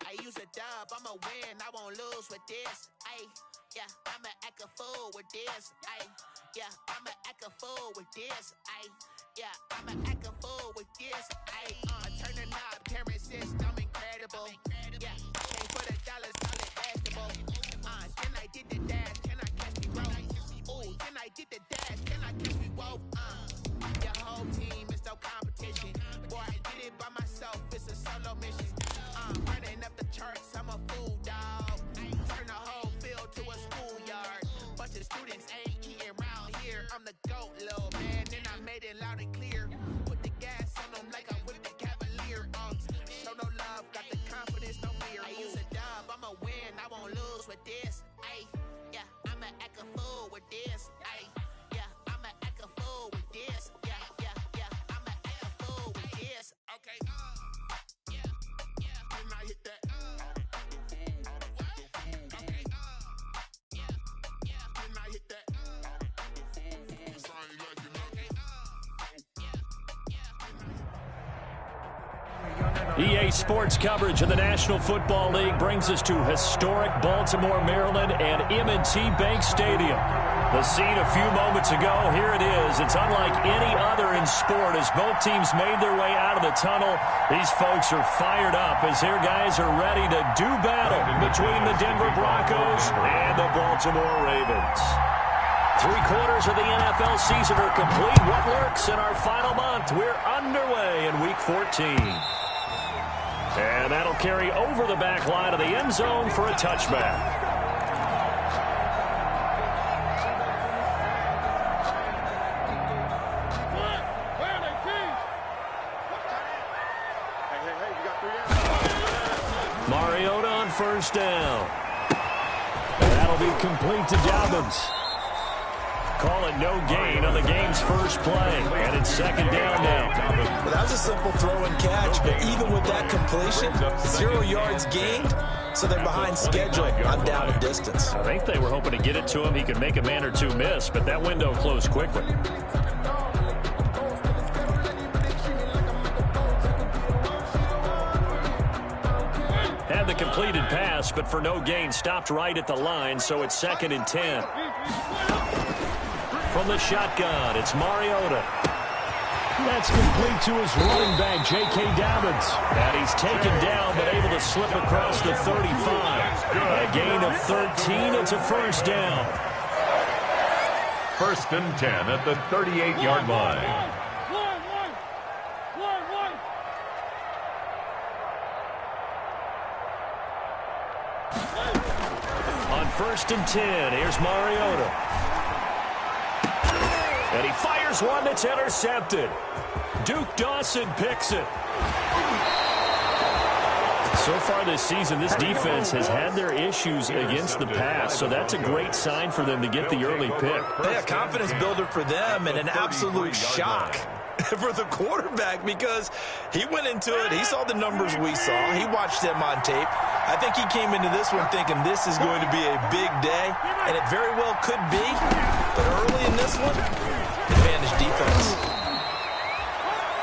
I use a dub, I'ma win, I won't lose with this. Ay, yeah, I'ma act a fool with this. Ay, yeah, I'ma act a fool with this. Ay, yeah, I'ma act a fool with this. Ay, turn the knob, camera assist, I'm incredible. Yeah, ain't for the dollars, all it vegetable. Then I did the dash, can I catch me roll? Ooh, then I did the dash, can I catch me roll? Your whole team is no competition. Boy, I did it by myself, it's a solo mission. Running up the charts, I'm a fool, dog. Turn the whole field to a schoolyard. Bunch of students ain't eating round here. I'm the GOAT, little man, and I made it loud and clear. Put the gas on them like I'm with the Cavalier. Show no love, got the confidence, no fear. I use a dub, I'ma win, I won't lose with this. Ay, yeah, I'ma act a fool with this. Ay, yeah, I'ma act a fool with this. Yeah, yeah, yeah, I'ma act a fool with this. Okay, yeah, yeah, then I hit that. Okay, yeah, yeah, then I hit that. EA Sports coverage of the National Football League brings us to historic Baltimore, Maryland, and M&T Bank Stadium. The scene a few moments ago, here it is. It's unlike any other in sport as both teams made their way out of the tunnel. These folks are fired up as their guys are ready to do battle between the Denver Broncos and the Baltimore Ravens. 3/4 of the NFL season are complete. What lurks in our final month? We're underway in Week 14. And that'll carry over the back line of the end zone for a touchback. Mariota on first down. And that'll be complete to Dobbins. Call it no gain on the game's first play. And it's second down now. Well, that was a simple throw and catch, but even with that completion, 0 yards gained, so they're behind schedule on down and distance. I think they were hoping to get it to him. He could make a man or two miss, but that window closed quickly. Had the completed pass, but for no gain, stopped right at the line, so it's 2nd and 10. From the shotgun, it's Mariota. That's complete to his running back, J.K. Dobbins. And he's taken down, but able to slip across the 35. A gain of 13. It's a first down. 1st and 10 at the 38-yard line. On 1st and 10, here's Mariota. And he fires one that's intercepted. Duke Dawson picks it. So far this season, this defense has had their issues against the pass, so that's a great sign for them to get the early pick. Yeah, confidence builder for them and an absolute shock for the quarterback because he went into it. He saw the numbers we saw. He watched them on tape. I think he came into this one thinking this is going to be a big day, and it very well could be. But early in this one, advantage defense.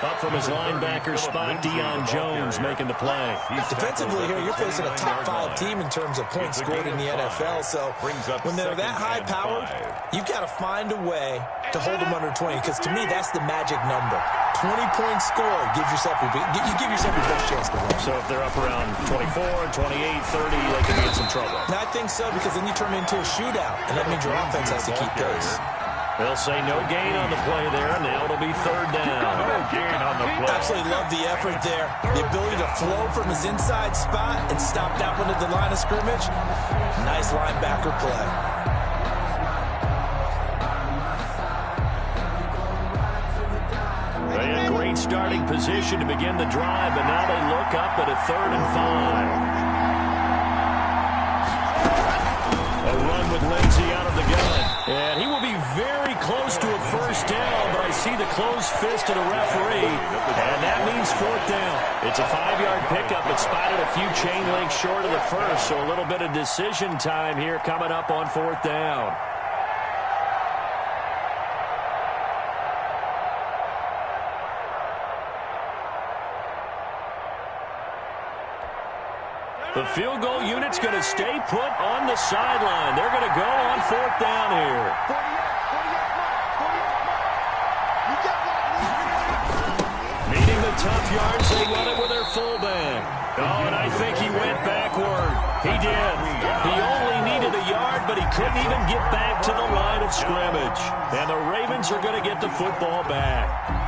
Up from his linebacker spot, Deion Jones making the play. Defensively here, you're facing a top-5 team in terms of points scored in the NFL. So when they're that high-powered, you've got to find a way to hold them under 20. Because to me, that's the magic number. 20 points scored gives yourself you give yourself your best chance to win. So if they're up around 24, 28, 30, they could be in some trouble. And I think so, because then you turn it into a shootout, and that means your offense has to keep pace. They'll say no gain on the play there, and now it'll be 3rd down. No gain on the play. Absolutely love the effort there. The ability to flow from his inside spot and stop that one at the line of scrimmage. Nice linebacker play. They had great starting position to begin the drive, but now they look up at a 3rd and 5. A run with Lindsey out of the gun. And he will be very close to a first down, but I see the closed fist of the referee, and that means 4th down. It's a 5-yard pickup, but spotted a few chain links short of the first, so a little bit of decision time here coming up on 4th down. The field goal unit's going to stay put on the sideline. They're going to go on 4th down here. Needing the tough yards, they run it with their fullback. Oh, and I think he went backward. He did. He only needed a yard, but he couldn't even get back to the line of scrimmage. And the Ravens are going to get the football back.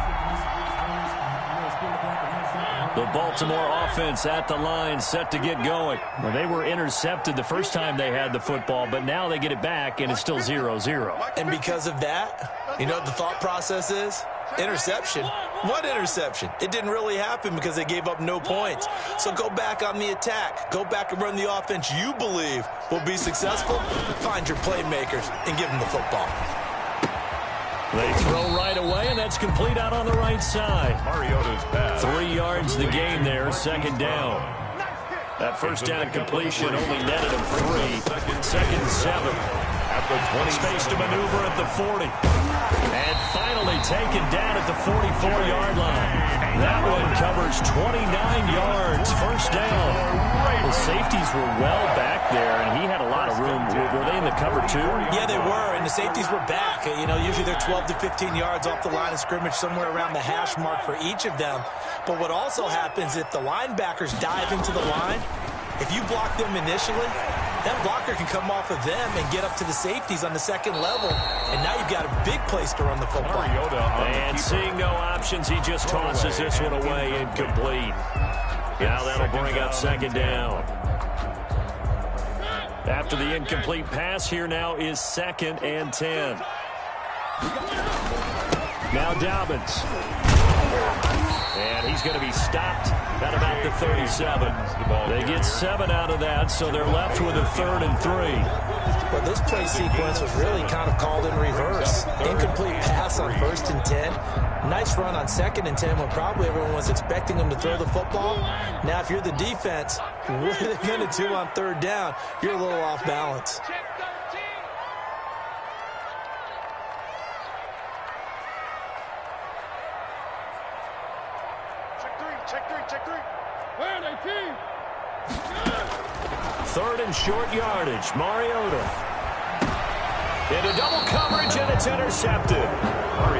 The Baltimore offense at the line, set to get going. Well, they were intercepted the first time they had the football, but now they get it back, and it's still 0-0. And because of that, you know what the thought process is? Interception. What interception? It didn't really happen because they gave up no points. So go back on the attack. Go back and run the offense you believe will be successful. Find your playmakers and give them the football. They throw right away, and that's complete out on the right side. Mariota's pass. 3 yards the game there, 2nd down. That first down completion only netted him 3. 2nd and 7. At the 20. Space to maneuver at the 40. And finally taken down at the 44-yard line. That one covers 29 yards. First down. The safeties were well back there, and he had a lot of room. Were they in the cover too? Yeah, they were, and the safeties were back. You know, usually they're 12 to 15 yards off the line of scrimmage, somewhere around the hash mark for each of them. But what also happens if the linebackers dive into the line, if you block them initially, that blocker can come off of them and get up to the safeties on the 2nd level, and now you've got a big place to run the football. And seeing no options, he just tosses this one away, incomplete. Now that'll bring up 2nd down. After the incomplete pass, here now is 2nd and 10. Now Dobbins. And he's going to be stopped at about the 37. They get 7 out of that, so they're left with a 3rd and 3. Well, this play sequence was really kind of called in reverse. Incomplete pass on 1st and 10. Nice run on 2nd and 10 when probably everyone was expecting them to throw the football. Now, if you're the defense, what are they going to do on 3rd down? You're a little off balance. Check three. Where are they, team? 3rd and short yardage. Mariota. Into double coverage, and it's intercepted.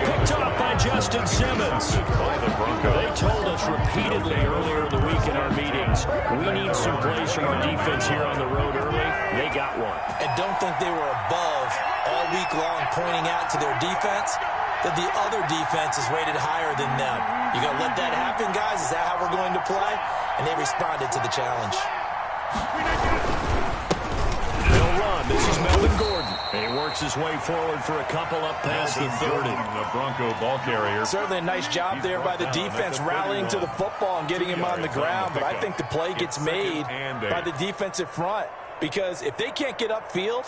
Picked off by Justin Simmons. They told us repeatedly earlier in the week in our meetings, we need some plays from our defense here on the road early. They got one. And don't think they were above all week long pointing out to their defense that the other defense is rated higher than them. You going to let that happen, guys? Is that how we're going to play? And they responded to the challenge. They'll run. This is Melvin Gordon. And he works his way forward for a couple up past the 30. The Bronco ball carrier. Certainly a nice job there by the defense rallying to the football and getting him on the ground. But I think the play gets made by the defensive front. Because if they can't get upfield,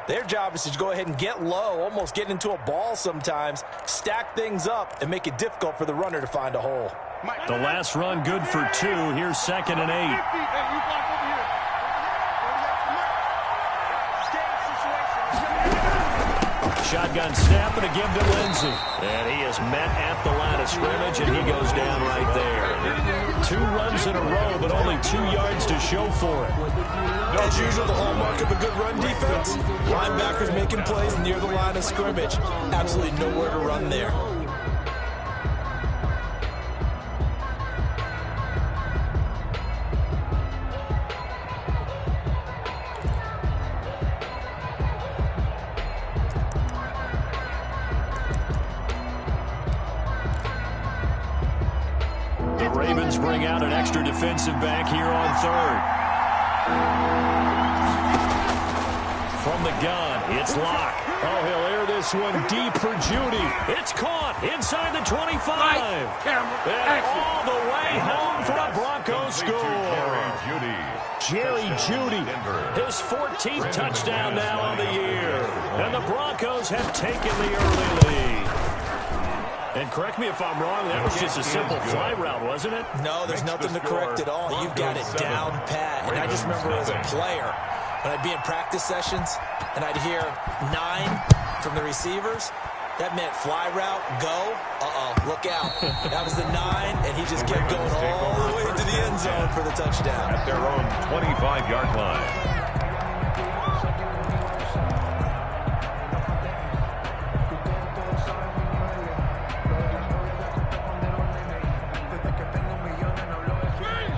their job is to go ahead and get low, almost get into a ball sometimes, stack things up, and make it difficult for the runner to find a hole. The last run good for 2. Here's 2nd and 8. Shotgun snap and a give to Lindsey. And he is met at the line of scrimmage, and he goes down right there. 2 runs in a row, but only 2 yards to show for it. As usual, the hallmark of a good run defense. Linebackers making plays near the line of scrimmage. Absolutely nowhere to run there. The Ravens bring out an extra defensive back here on 3rd. From the gun, it's Locke. Oh, he'll air this one deep for Judy. It's caught inside the 25. And all the way home for a Broncos score. Jerry Judy, his 14th touchdown now on the year. And the Broncos have taken the early lead. And correct me if I'm wrong, that was just a simple fly route, wasn't it? No, there's nothing to correct at all. You've got it down pat. And I just remember as a player, when I'd be in practice sessions and I'd hear 9 from the receivers, That meant fly route, go. Look out. That was the 9, and he just kept going all the way into the end zone for the touchdown. At their own 25-yard line.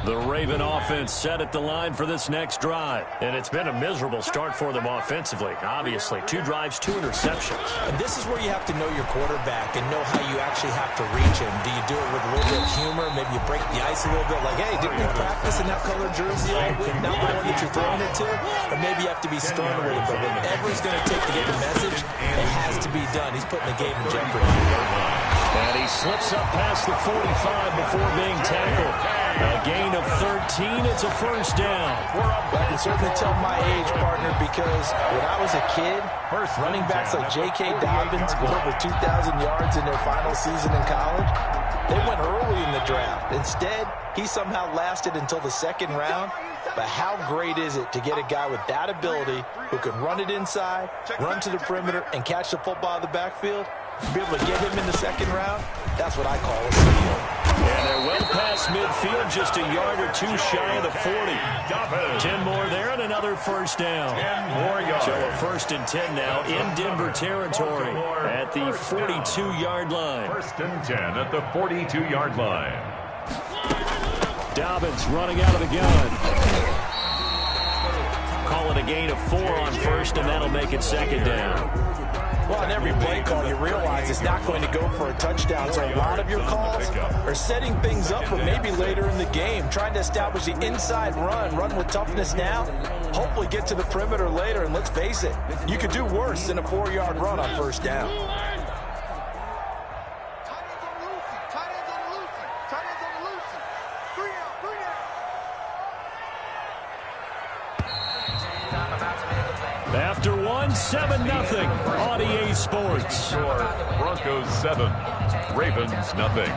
The Raven offense set at the line for this next drive. And it's been a miserable start for them offensively, obviously. 2 drives, 2 interceptions. And this is where you have to know your quarterback and know how you actually have to reach him. Do you do it with a little bit of humor? Maybe you break the ice a little bit, like, hey, didn't we practice in that color jersey all week? Not the one that you're throwing it to? Or maybe you have to be stern with it. But whatever it's going to take to get the message, it has to be done. He's putting the game in jeopardy. And he slips up past the 45 before being tackled. A gain of 13. It's a first down. I can certainly tell my age, partner, because when I was a kid, running backs like J.K. Dobbins with over 2,000 yards in their final season in college, they went early in the draft. Instead, he somehow lasted until the 2nd round. But how great is it to get a guy with that ability who can run it inside, run to the perimeter, and catch the football in the backfield? To be able to get him in the 2nd round, that's what I call a steal. And they're well past midfield, just a yard or 2 shy of the 40. 10 more there and another first down. 10 more yards. So a 1st and 10 now in Denver territory at the 42-yard line. 1st and 10 at the 42-yard line. Dobbins running out of the gun. Call it a gain of 4 on 1st, and that'll make it 2nd down. Well, on every play call, you realize it's not going to go for a touchdown. So a lot of your calls are setting things up for maybe later in the game, trying to establish the inside run with toughness now, hopefully get to the perimeter later. And let's face it, you could do worse than a 4-yard run on 1st down. After 7-0 on EA Sports. Broncos 7, Ravens nothing.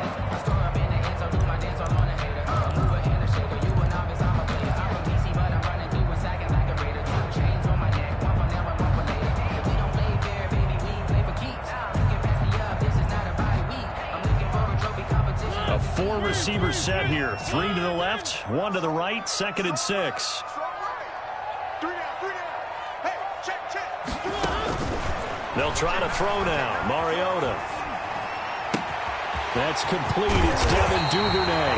A 4-receiver set here. 3 to the left, 1 to the right, 2nd and 6. They'll try to throw now. Mariota. That's complete. It's Devin Duvernay.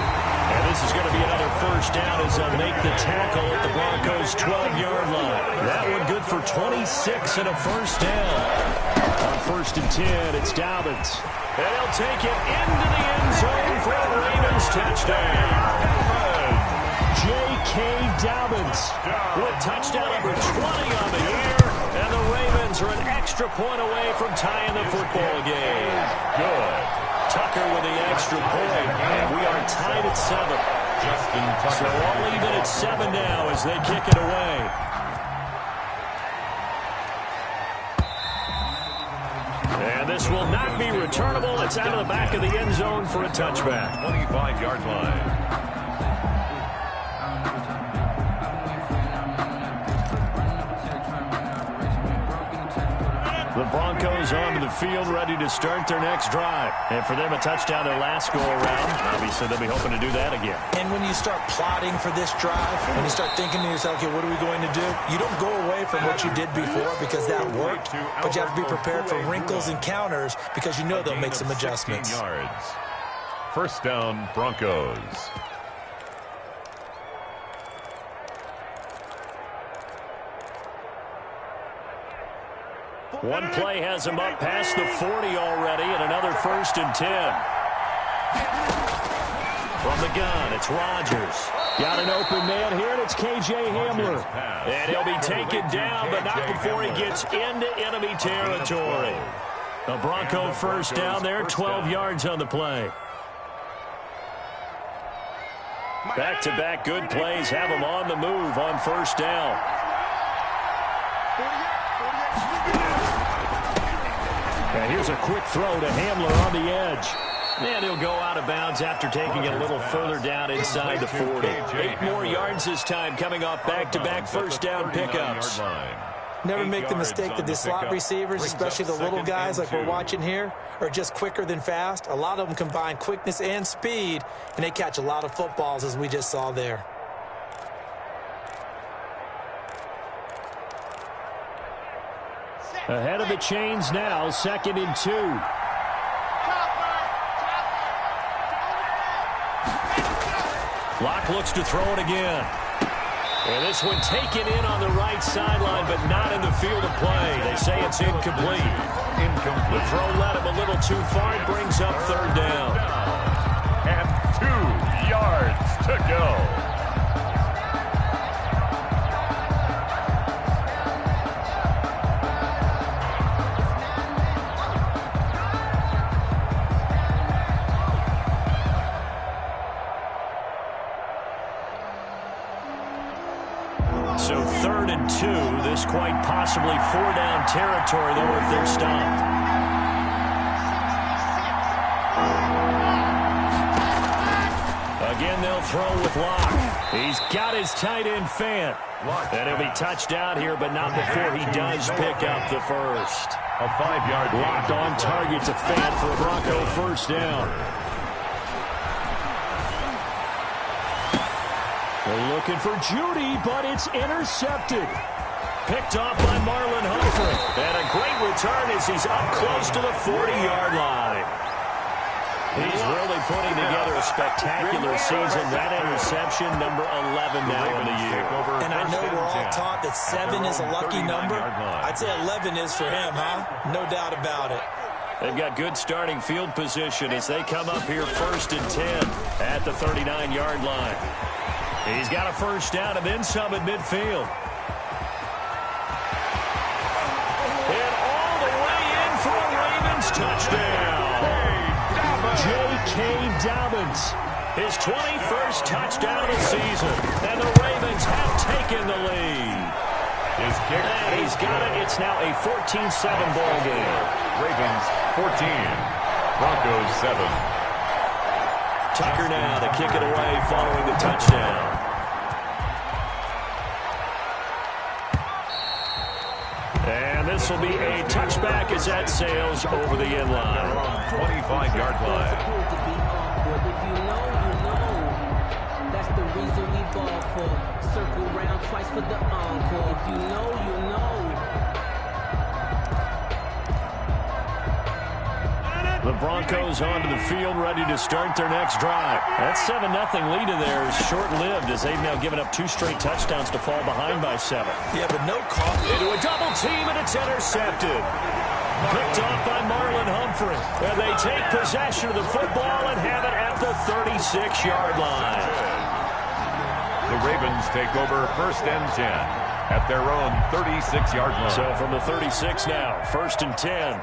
And this is going to be another first down as they'll make the tackle at the Broncos' 12-yard line. That one good for 26 and a first down. On 1st and 10, it's Dobbins. And he'll take it into the end zone for a Ravens touchdown. J.K. Dobbins with touchdown number 20 on the year. And the Ravens are an extra point away from tying the football game. Good. Tucker with the extra point. And we are tied at 7. Justin Tucker. So all even at 7 now as they kick it away. And this will not be returnable. It's out of the back of the end zone for a touchback. 25-yard line. The Broncos onto the field, ready to start their next drive. And for them, a touchdown their last go-around. Obviously, they'll be hoping to do that again. And when you start plotting for this drive, when you start thinking to yourself, okay, what are we going to do? You don't go away from what you did before because that worked, but you have to be prepared for wrinkles and counters because you know they'll make some adjustments. 16 yards. First down, Broncos. One play has him up past the 40 already, and another 1st and 10. From the gun, it's Rodgers. Got an open man here, and it's K.J. Hamler. And he'll be taken down, but not before he gets into enemy territory. A Bronco first down there, 12 yards on the play. Back-to-back good plays have him on the move on 1st down. And here's a quick throw to Hamler on the edge. And he'll go out of bounds after taking it a little further down inside the 40. 8 more yards this time coming off back-to-back first down pickups. Never make the mistake that the slot receivers, especially the little guys like we're watching here, are just quicker than fast. A lot of them combine quickness and speed, and they catch a lot of footballs, as we just saw there. Ahead of the chains now, 2nd and 2. Locke looks to throw it again. And this one taken in on the right sideline, but not in the field of play. They say it's incomplete. The throw led him a little too far. It brings up 3rd down. And 2 yards to go. So 3rd and 2. This quite possibly 4-down territory, though, if they're stopped. Again, they'll throw with Locke. He's got his tight end Fant. And he'll be touched down here, but not before he does pick up the first. A 5-yard Locked on target to Fant for a Bronco 1st down. They're looking for Judy, but it's intercepted. Picked off by Marlon Humphrey. And a great return as he's up close to the 40-yard line. He's really putting together a spectacular season. That interception, number 11 now in the year. And I know we're all taught that 7 is a lucky number. I'd say 11 is for him, huh? No doubt about it. They've got good starting field position as they come up here 1st and 10 at the 39-yard line. He's got a 1st down and then some at midfield. And all the way in for a Ravens touchdown. J.K. Dobbins, his 21st touchdown of the season. And the Ravens have taken the lead. His kick. And he's got it. It's now a 14-7 ball game. Ravens 14. Broncos 7. Tucker now to kick it away following the touchdown. And this will be a touchback as that sails over the end line. 25-yard line. If you know, you know. That's the reason we ball for. Circle round twice for the encore. If you know, you know. The Broncos onto the field, ready to start their next drive. That 7-0 lead of theirs is short-lived as they've now given up 2 straight touchdowns to fall behind by 7. Yeah, but no call. Into a double team, and it's intercepted. Picked off by Marlon Humphrey. And they take possession of the football and have it at the 36-yard line. The Ravens take over 1st and 10 at their own 36-yard line. So from the 36 now, 1st and 10.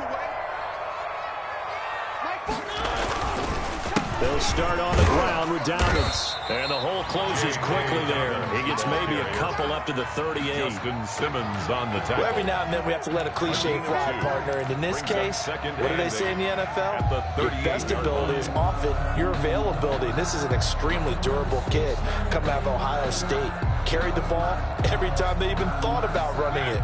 They'll start on the ground with Dobbins. And the hole closes quickly there. He gets maybe a couple up to the 38. Justin Simmons on the tackle. Well, every now and then we have to let a cliche fly, partner. And in this case, what do they say in the NFL? Your best ability is often your availability. This is an extremely durable kid coming out of Ohio State. Carried the ball every time they even thought about running it.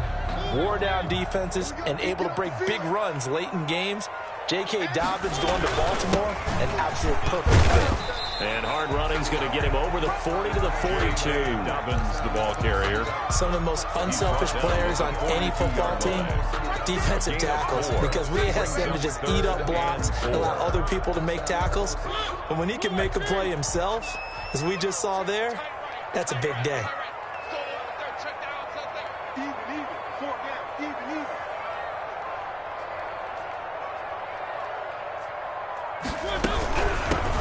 Wore down defenses and able to break big runs late in games. J.K. Dobbins going to Baltimore, an absolute perfect fit. And hard running's going to get him over the 40 to the 42. Dobbins, the ball carrier. Some of the most unselfish players on any football team, defensive tackles, because we ask them to just eat up blocks, allow other people to make tackles. But when he can make a play himself, as we just saw there, that's a big day.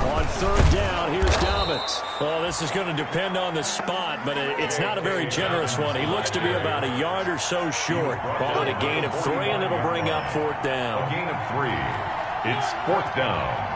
On 3rd down, here's Dobbins. Well, this is going to depend on the spot, but it's not a very generous one. He looks to be about a yard or so short. Ball at a gain of 3, and it'll bring up 4th down. A gain of 3. It's 4th down.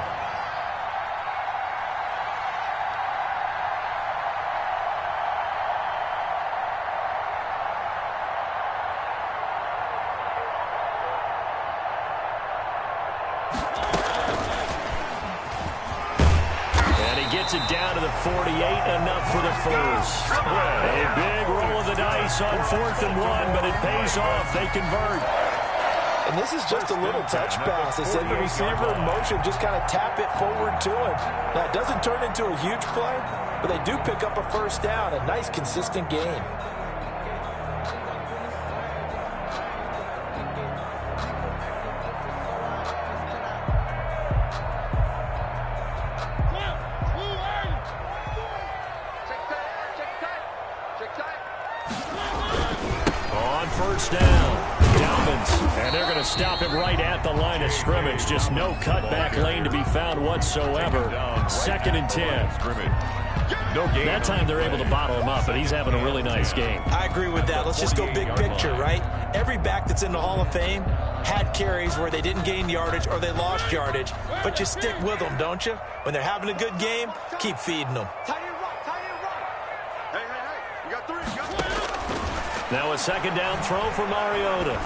gets it down to the 48, enough for the first. A big roll of the dice on 4th and 1, but it pays off. They convert. And this is just a little touch pass. They send the receiver in motion, just kind of tap it forward to him. Now, it doesn't turn into a huge play, but they do pick up a first down, a nice, consistent gain. On first down, Dobbins, and they're going to stop him right at the line of scrimmage. Just no cutback lane to be found whatsoever. 2nd and 10. No gain. That time they're able to bottle him up, but he's having a really nice game. I agree with that. Let's just go big picture, right? Every back that's in the Hall of Fame had carries where they didn't gain yardage or they lost yardage, but you stick with them, don't you? When they're having a good game, keep feeding them. Now a 2nd down throw for Mariota.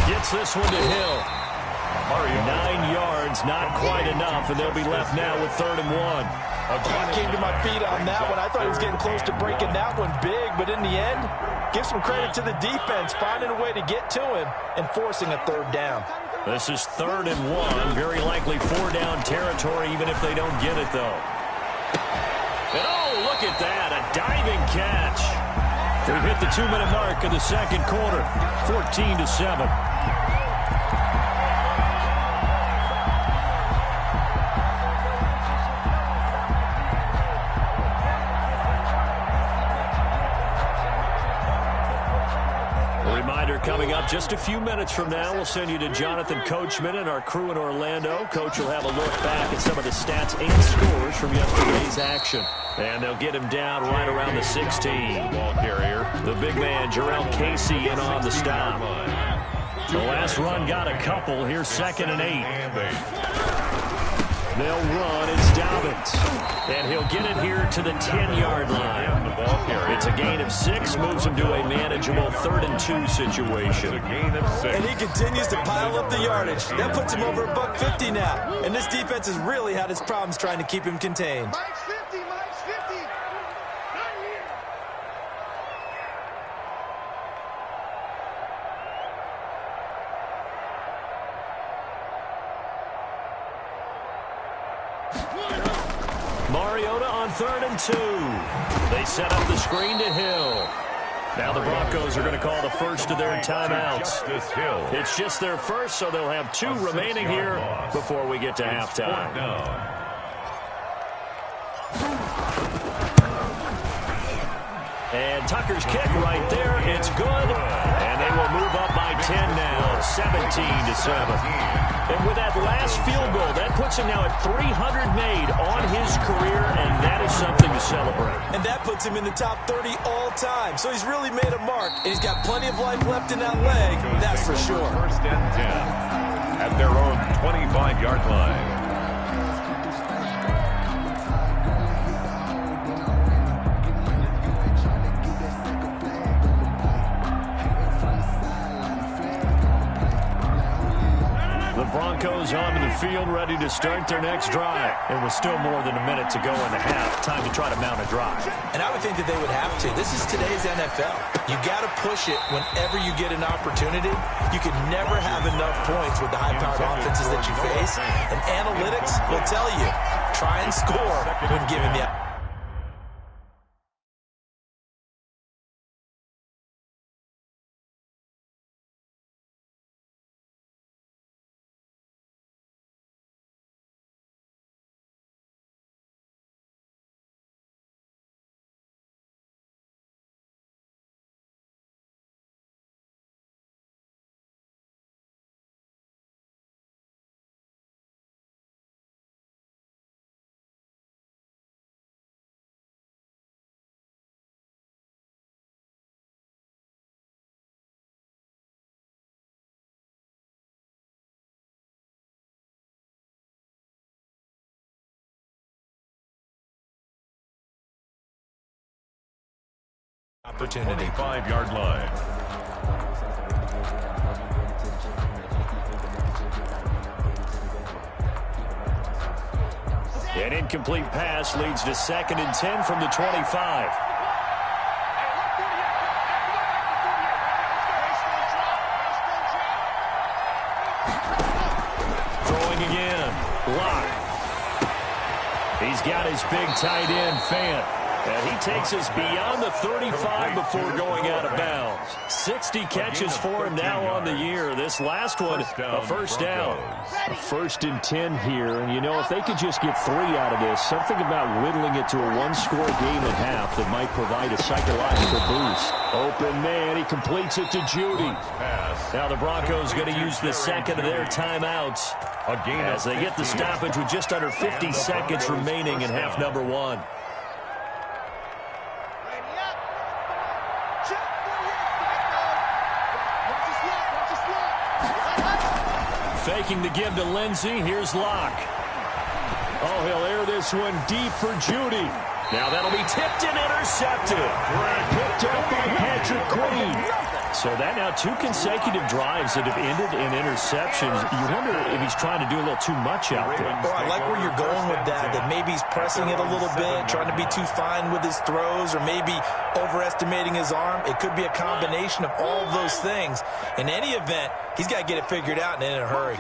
Gets this one to Hill. 9 yards, not quite enough, and they'll be left now with 3rd and 1. I came to my feet on that one. I thought he was getting close to breaking that one big, but in the end, give some credit to the defense, finding a way to get to him and forcing a 3rd down. This is 3rd and 1, very likely 4-down territory, even if they don't get it, though. And oh, look at that, a diving catch. We've hit the 2-minute mark of the 2nd quarter, 14-7. Coming up just a few minutes from now, we'll send you to Jonathan Coachman and our crew in Orlando. Coach will have a look back at some of the stats and scores from yesterday's action. And they'll get him down right around the 16. Ball carrier. The big man, Jarrell Casey, in on the stop. The last run got a couple. Here's 2nd and 8. They'll run. It's Dobbins. And he'll get it here to the 10-yard line. It's a gain of 6, moves him to a manageable 3rd and 2 situation. It's a gain of 6. And he continues to pile up the yardage. That puts him over $150 now. And this defense has really had its problems trying to keep him contained. Mike's 50, Mike's 50. Not here. Mariota on 3rd and 2. They set up the screen to Hill. Now the Broncos are going to call the first of their timeouts. It's just their first, so they'll have 2 remaining here before we get to halftime. And Tucker's kick right there. It's good. And they will move up by 10 now, 17-7. And with that last field goal, that puts him now at 300 made on his career, and that is something to celebrate. And that puts him in the top 30 all time. So he's really made a mark, and he's got plenty of life left in that leg, that's for sure. 1st and 10 at their own 25-yard line. Broncos onto the field, ready to start their next drive. And with still more than a minute to go in the half, time to try to mount a drive. And I would think that they would have to. This is today's NFL. You got to push it whenever you get an opportunity. You can never have enough points with the high-powered offenses that you face. And analytics will tell you, try and score when given the opportunity. Opportunity. 25-yard line. An incomplete pass leads to 2nd and 10 from the 25. Throwing again. Locke. He's got his big tight end, Fant. And he takes us beyond the 35 before going out of bounds. 60 catches for him now on the year. This last one, a first down. A 1st and 10 here. And, you know, if they could just get 3 out of this, something about whittling it to a 1-score game at half that might provide a psychological boost. Open man, he completes it to Judy. Now the Broncos going to use the second of their timeouts as they get the stoppage with just under 50 seconds remaining in half number 1. Faking the give to Lindsey. Here's Locke. Oh, he'll air this one deep for Judy. Now that'll be tipped and intercepted. Picked up by Patrick Queen. So that now 2 consecutive drives that have ended in interceptions. You wonder if he's trying to do a little too much out there. Well, I like where you're going with that maybe he's pressing it a little bit, trying to be too fine with his throws, or maybe overestimating his arm. It could be a combination of all of those things. In any event, he's got to get it figured out and in a hurry.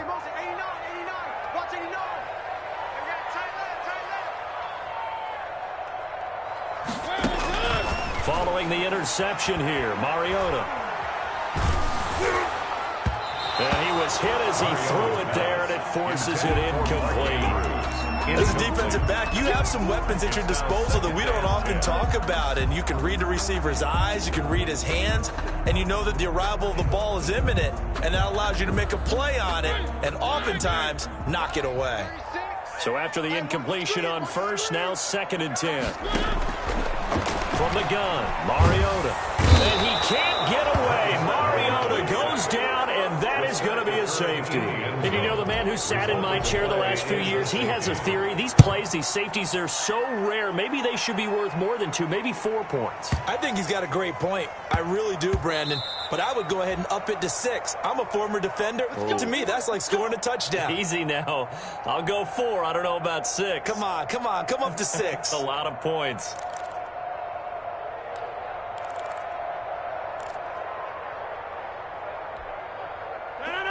Following the interception here, Mariota. And he was hit as he threw it there, and it forces it incomplete. As a defensive back, you have some weapons at your disposal that we don't often talk about, and you can read the receiver's eyes, you can read his hands, and you know that the arrival of the ball is imminent, and that allows you to make a play on it and oftentimes knock it away. So after the incompletion on first, now 2nd and 10. From the gun, Mariota. And he can't get away. Mariota goes down, and that is going to be a safety. And you know, the man who sat in my chair the last few years, he has a theory. These plays, these safeties, they're so rare. Maybe they should be worth more than 2, maybe 4 points. I think he's got a great point. I really do, Brandon. But I would go ahead and up it to 6. I'm a former defender. To me, that's like scoring a touchdown. Easy now. I'll go 4. I don't know about 6. Come on. Come up to 6. A lot of points.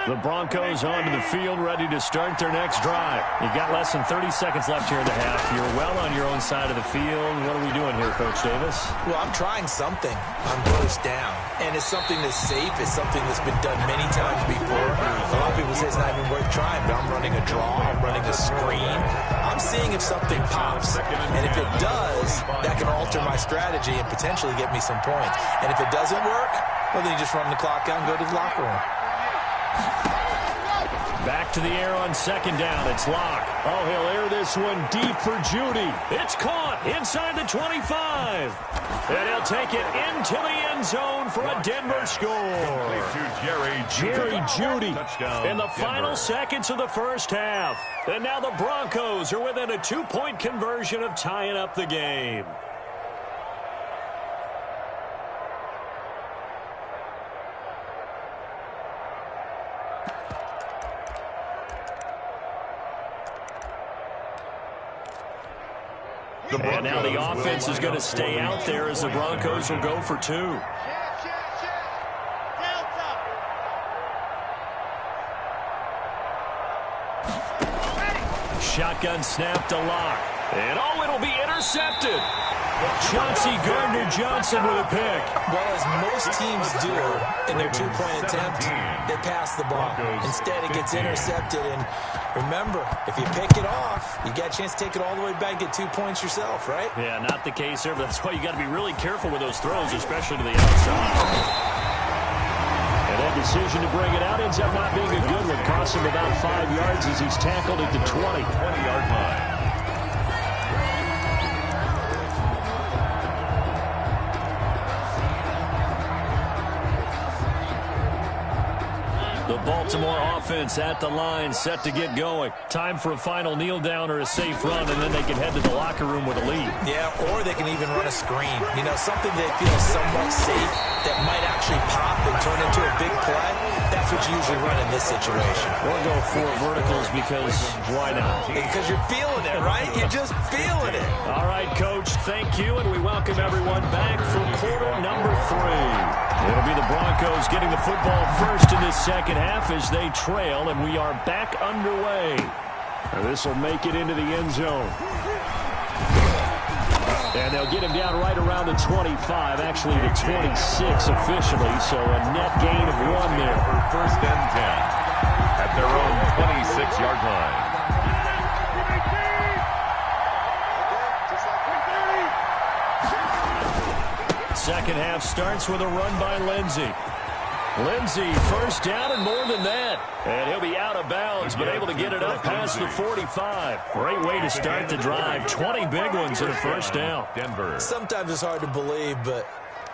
The Broncos onto the field, ready to start their next drive. You've got less than 30 seconds left here in the half. You're well on your own side of the field. What are we doing here, Coach Davis? Well, I'm trying something on first down. And it's something that's safe. It's something that's been done many times before. A lot of people say it's not even worth trying, but I'm running a draw. I'm running a screen. I'm seeing if something pops. And if it does, that can alter my strategy and potentially get me some points. And if it doesn't work, well, then you just run the clock out and go to the locker room. Back to the air on 2nd down. It's Locke. Oh, he'll air this one deep for Judy. It's caught inside the 25. And he'll take it into the end zone for a Denver score. Jerry Judy in the final seconds of the first half. And now the Broncos are within a 2-point conversion of tying up the game. And now the offense is going to stay out there as the Broncos will go for 2. Shotgun snap to Locke. And oh, it'll be intercepted. Chauncey Gardner-Johnson with a pick. Well, as most teams do in their 2-point attempt, they pass the ball. Instead, it gets intercepted. And remember, if you pick it off, you got a chance to take it all the way back, get 2 points yourself, right? Yeah, not the case here, but that's why you got to be really careful with those throws, especially to the outside. And that decision to bring it out ends up not being a good one. Costs him about 5 yards as he's tackled at the 20-yard line. The Baltimore offense at the line, set to get going. Time for a final kneel down or a safe run, and then they can head to the locker room with a lead. Yeah, or they can even run a screen. You know, something that feels somewhat safe that might actually pop and turn into a big play. That that's what you usually run in this situation. Or go 4 verticals because why not? Because you're feeling it, right? You're just feeling it. All right, Coach, thank you, and we welcome everyone back for quarter number 3. It'll be the Broncos getting the football first in this second half as they trail, and we are back underway. This will make it into the end zone. And they'll get him down right around the 25, actually the 26 officially, so a net gain of 1 there. First and 10 at their own 26-yard line. Second half starts with a run by Lindsey. Lindsey, first down and more than that. And he'll be out of bounds, but able to get it up past the 45. Great way to start the drive. 20 big ones in a first down. Denver. Sometimes it's hard to believe, but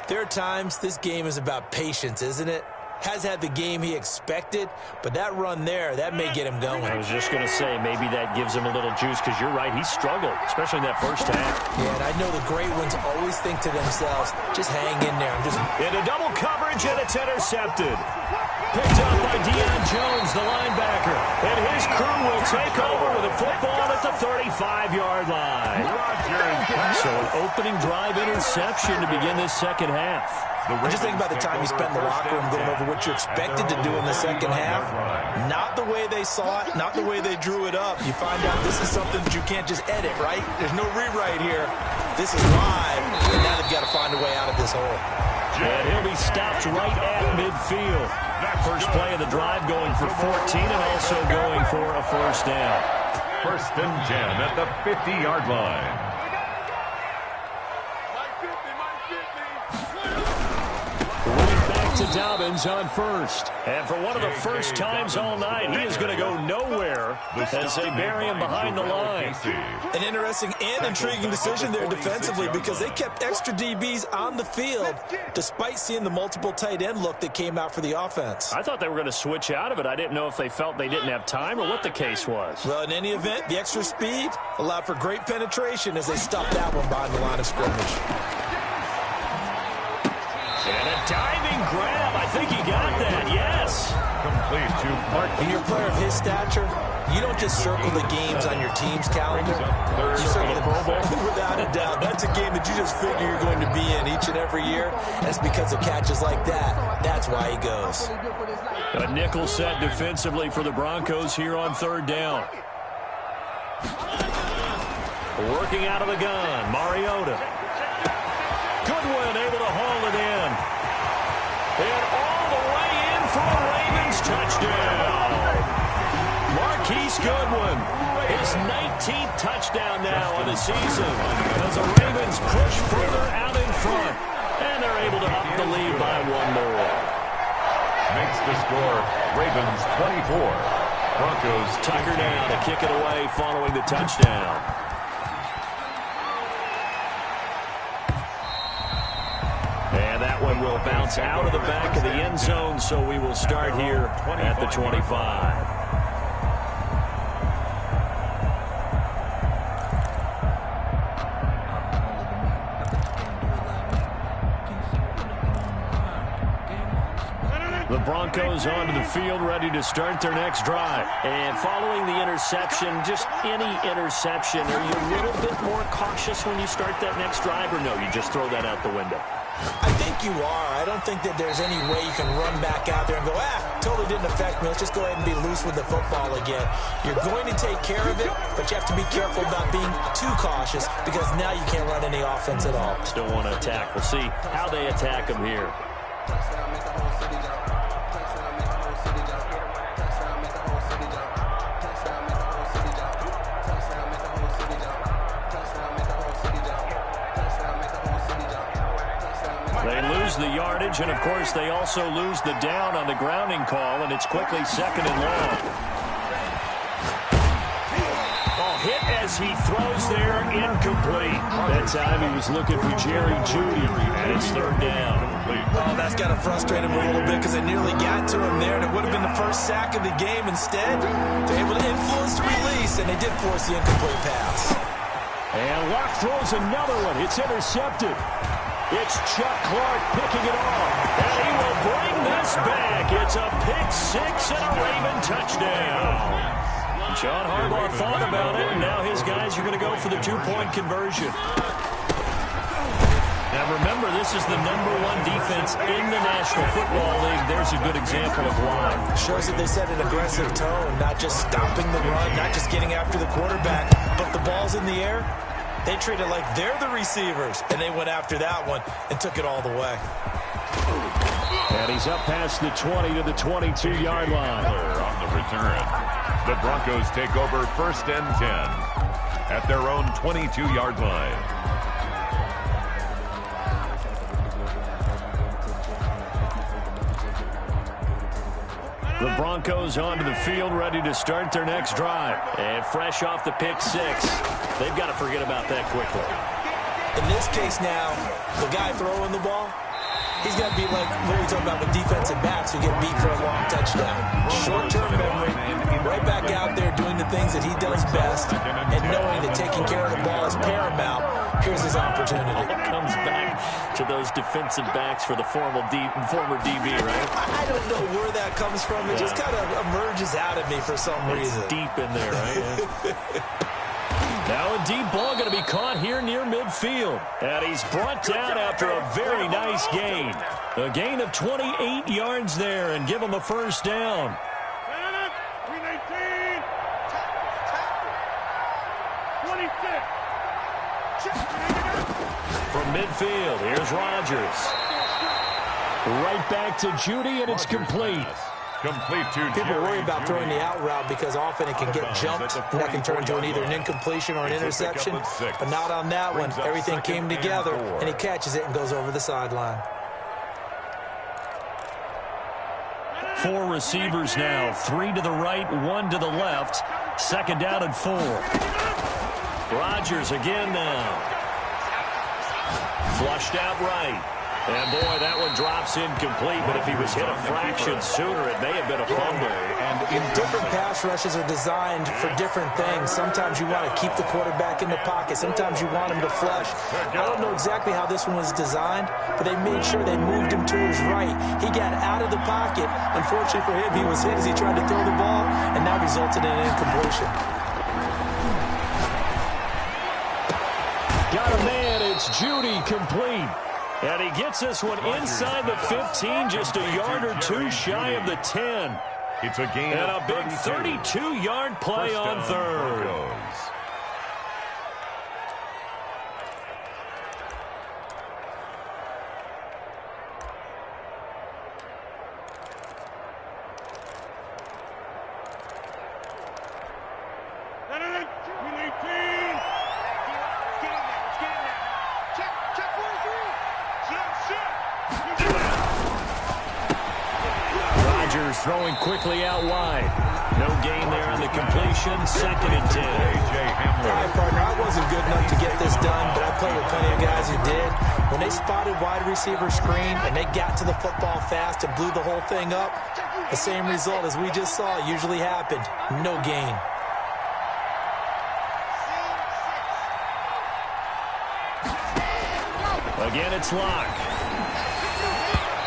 there are times this game is about patience, isn't it? Has had the game he expected, but that run there, that may get him going. I was just going to say, maybe that gives him a little juice, because you're right, he struggled, especially in that first half. Yeah, and I know the great ones always think to themselves, just hang in there. Into double coverage, and it's intercepted. Picked up by Deion Jones, the linebacker. And his crew will take over with a football at the 35-yard line. So an opening drive interception to begin this second half. Just think about the time you spent in the locker room going over what you expected to do in the second half. Not the way they saw it, not the way they drew it up. You find out this is something that you can't just edit, right? There's no rewrite here. This is live, and now they've got to find a way out of this hole. And he'll be stopped right at midfield. First play of the drive going for 14 and also going for a first down. First and 10 at the 50-yard line. To Dobbins on first. And for one of the first times all night, he is going to go nowhere as they bury him behind the line. An interesting and intriguing decision there defensively because they kept extra DBs on the field despite seeing the multiple tight end look that came out for the offense. I thought they were going to switch out of it. I didn't know if they felt they didn't have time or what the case was. Well, in any event, the extra speed allowed for great penetration as they stopped that one behind the line of scrimmage. And a diving grab. I think he got that, yes. Complete to Mark. When you're a player of his stature, you don't just circle the games on your team's calendar. You circle the Pro Bowl. Without a doubt, that's a game that you just figure you're going to be in each and every year. That's because of catches like that. That's why he goes. A nickel set defensively for the Broncos here on third down. Working out of the gun, Mariota. Goodwin able to haul it in. And all the way in for a Ravens touchdown. Marquise Goodwin, his 19th touchdown now of the season as the Ravens push further out in front. And they're able to up the lead by 1 more. Makes the score Ravens 24. Broncos Tucker down to kick it away following the touchdown. And that one will bounce out of the back of the end zone, so we will start here at the 25. The Broncos onto the field, ready to start their next drive. And following the interception, just any interception, are you a little bit more cautious when you start that next drive, or no, you just throw that out the window? I think you are. I don't think that there's any way you can run back out there and go, totally didn't affect me. Let's just go ahead and be loose with the football again. You're going to take care of it, but you have to be careful about being too cautious because now you can't run any offense at all. Still want to attack. We'll see how they attack them here. They lose the yardage, and of course they also lose the down on the grounding call, and it's quickly second and long. Oh, hit as he throws there, incomplete. That time he was looking for Jerry Jeudy, and it's third down. Oh, that's got to frustrate him a little bit because they nearly got to him there, and it would have been the first sack of the game. Instead, they're able to influence the release, and they did force the incomplete pass. And Luck throws another one. It's intercepted. It's Chuck Clark picking it off, and he will bring this back. It's a pick-6 and a Raven touchdown. John Harbaugh thought about it, and now his guys are going to go for the two-point conversion. Now, remember, this is the #1 defense in the National Football League. There's a good example of why. Shows that they set an aggressive tone, not just stopping the run, not just getting after the quarterback, but the ball's in the air. They treat it like they're the receivers, and they went after that one and took it all the way. And he's up past the 20 to the 22-yard line. On the return. The Broncos take over 1st and 10 at their own 22-yard line. The Broncos onto the field, ready to start their next drive. And fresh off the pick-6. They've got to forget about that quickly. In this case now, the guy throwing the ball, he's got to be like what are we talking about with defensive backs who get beat for a long touchdown. Short-term memory, right back out there doing the things that he does best, and knowing that taking care of the ball is paramount. Here's his opportunity. It comes back to those defensive backs for the former DB, right? I don't know where that comes from. It just kind of emerges out of me for some reason. It's deep in there, right? Now a deep ball going to be caught here near midfield. And he's brought down after a very nice gain. A gain of 28 yards there and give him a first down. From midfield, here's Rodgers. Right back to Judy, and it's complete. Complete to People worry about throwing the out route because often it can get jumped, and that can turn into either an incompletion or an interception. But not on that one. Everything came together, and he catches it and goes over the sideline. 4 receivers now. 3 to the right, 1 to the left. 2nd down and 4. Rodgers again now. Flushed out right. And, boy, that one drops incomplete. But if he was hit a fraction sooner, it may have been a fumble. And different pass rushes are designed for different things. Sometimes you want to keep the quarterback in the pocket. Sometimes you want him to flush. I don't know exactly how this one was designed, but they made sure they moved him to his right. He got out of the pocket. Unfortunately for him, he was hit as he tried to throw the ball, and that resulted in an incompletion. Got a man. It's Judy complete. And he gets this one inside the 15, just a yard or two shy of the 10. It's a gain and a big 32-yard play on third. Throwing quickly out wide. No gain there on the completion. 2nd and 10. All right, partner, I wasn't good enough to get this done, but I played with plenty of guys who did. When they spotted wide receiver screen and they got to the football fast and blew the whole thing up, the same result as we just saw usually happened. No gain. Again, it's Locke.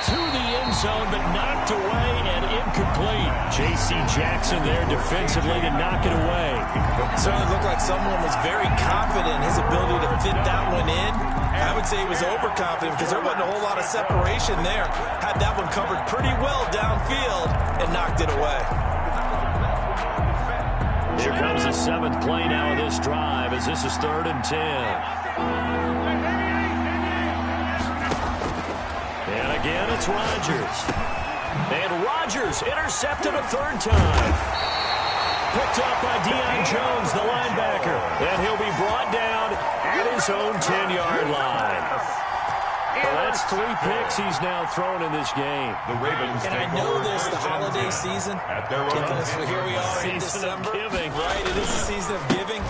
To the end zone, but knocked away and incomplete. J.C. Jackson there defensively to knock it away. Certainly looked like someone was very confident in his ability to fit that one in. I would say he was overconfident because there wasn't a whole lot of separation there. Had that one covered pretty well downfield and knocked it away. Here comes the 7th play now of this drive as this is 3rd and 10. And again, it's Rodgers. And Rodgers intercepted a 3rd time. Picked up by Deion Jones, the linebacker. And he'll be brought down at his own 10-yard line. Well, that's 3 picks he's now thrown in this game. The Ravens. And I know this, the holiday season, because here we are in December. Right, it is the season of giving.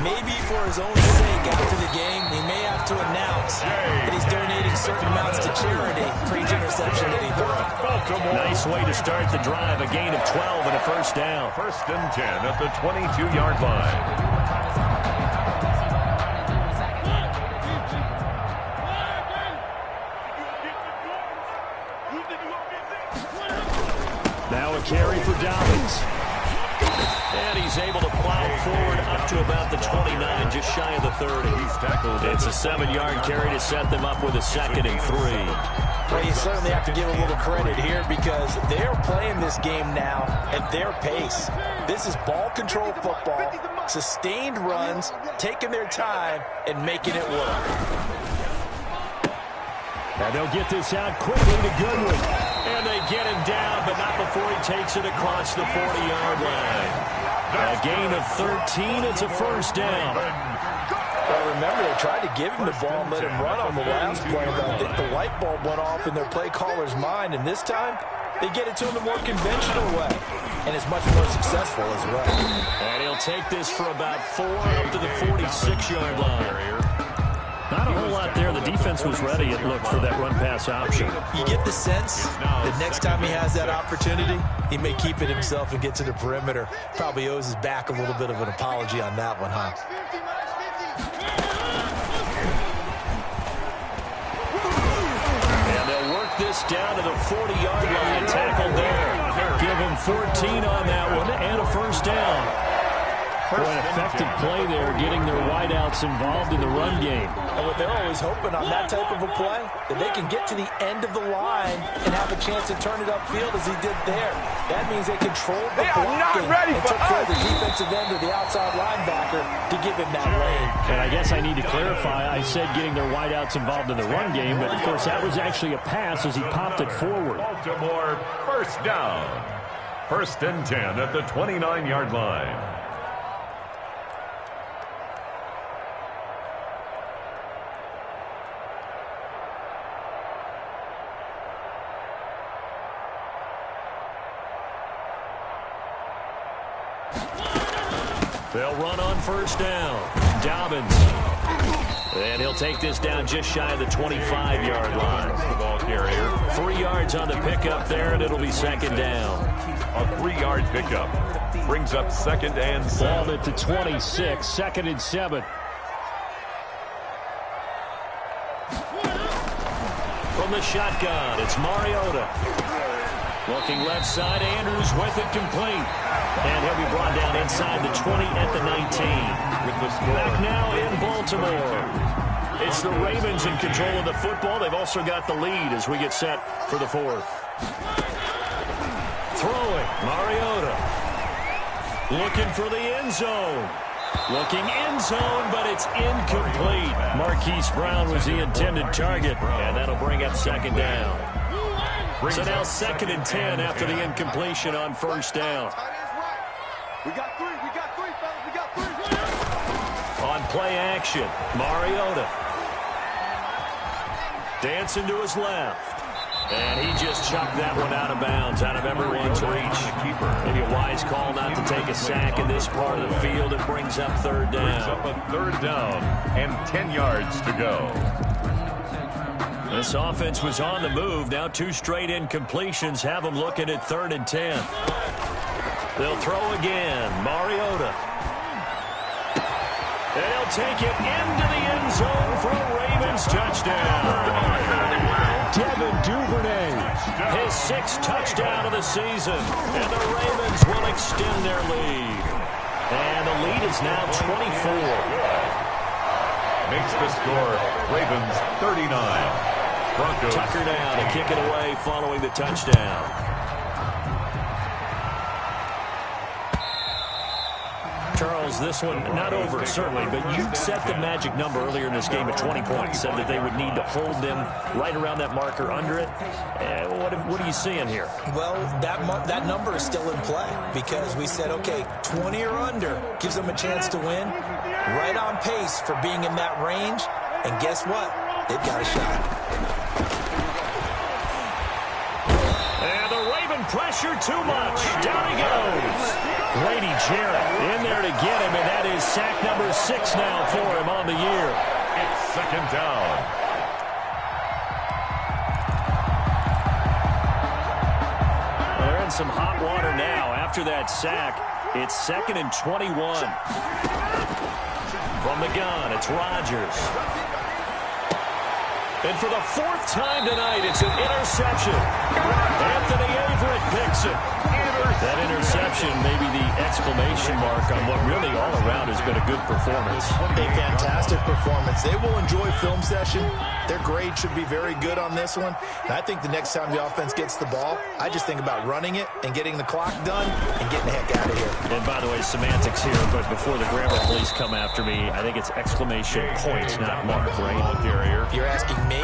Maybe for his own sake after the game, he may have to announce that he's donating certain amounts to charity for each interception that he threw. Nice way to start the drive. A gain of 12 and a first down. 1st and 10 at the 22-yard line. carry for Dobbins. And he's able to plow forward up to about the 29, just shy of the 30. It's a 7-yard carry to set them up with a 2nd and 3. Well, you certainly have to give a little credit here because they're playing this game now at their pace. This is ball control football, sustained runs, taking their time, and making it work. And they'll get this out quickly to Goodwin. And they get him down, but not before he takes it across the 40-yard line. A gain of 13. It's a 1st down. Well, remember, they tried to give him the ball and let him run on the last play, but I think the light bulb went off in their play caller's mind, and this time they get it to him the more conventional way, and it's much more successful as well. And he'll take this for about 4 up to the 46-yard line. Not a whole lot there. The defense was ready, it looked, for that run-pass option. You get the sense that next time he has that opportunity, he may keep it himself and get to the perimeter. Probably owes his back a little bit of an apology on that one, huh? And they'll work this down to the 40-yard line. Tackled there. Give him 14 on that one and a 1st down. What an effective play there, getting their wideouts involved in the run game. And what they're always hoping on that type of a play, that they can get to the end of the line and have a chance to turn it upfield as he did there. That means they controlled the blocking and took care of the defensive end of the outside linebacker to give him that lane. And I guess I need to clarify, I said getting their wideouts involved in the run game, but of course that was actually a pass as he popped it forward. Baltimore 1st down. 1st and 10 at the 29-yard line. They'll run on 1st down. Dobbins. And he'll take this down just shy of the 25-yard line. The ball carrier. 3 yards on the pickup there, and it'll be 2nd down. A 3-yard pickup. Brings up 2nd and 7. Ball at the 26, 2nd and 7. From the shotgun, it's Mariota. Looking left side, Andrews with it complete. And he'll be brought down inside the 20 at the 19. Back now in Baltimore. It's the Ravens in control of the football. They've also got the lead as we get set for the 4th. Throwing, Mariota. Looking for the end zone. Looking end zone, but it's incomplete. Marquise Brown was the intended target, and that'll bring up 2nd down. So now 2nd and 10 after the incompletion on 1st down. We got 3, fellas, we got 3. On play action, Mariota. Dancing to his left. And he just chucked that one out of bounds, out of everyone's reach. Maybe a wise call not to take a sack in this part of the field. It brings up 3rd down. Brings up a 3rd down and 10 yards to go. This offense was on the move. Now 2 straight incompletions have them looking at 3rd and 10. They'll throw again. Mariota. And he'll take it into the end zone for a Ravens touchdown. Devin Duvernay, his 6th touchdown of the season. And the Ravens will extend their lead. And the lead is now 24. Makes the score Ravens 39. Broncos. Tucker down to kick it away following the touchdown. Charles, this one not over, certainly, but you set the magic number earlier in this game at 20 points. Said that they would need to hold them right around that marker under it. What are you seeing here? Well, that number is still in play because we said, okay, 20 or under gives them a chance to win. Right on pace for being in that range. And guess what? They've got a shot. And the Raven pressure too much. Down he goes. Grady Jarrett in there to get him, and that is sack number 6 now for him on the year. It's 2nd down. They're in some hot water now after that sack. It's 2nd and 21. From the gun, it's Rodgers. And for the 4th time tonight, it's an interception. Anthony Averett picks it. That interception may be the exclamation mark on what really all around has been a good performance. A fantastic performance. They will enjoy film session. Their grade should be very good on this one. And I think the next time the offense gets the ball, I just think about running it and getting the clock done and getting the heck out of here. And by the way, semantics here, but before the grammar police come after me, I think it's exclamation point, not mark, right? You're asking me?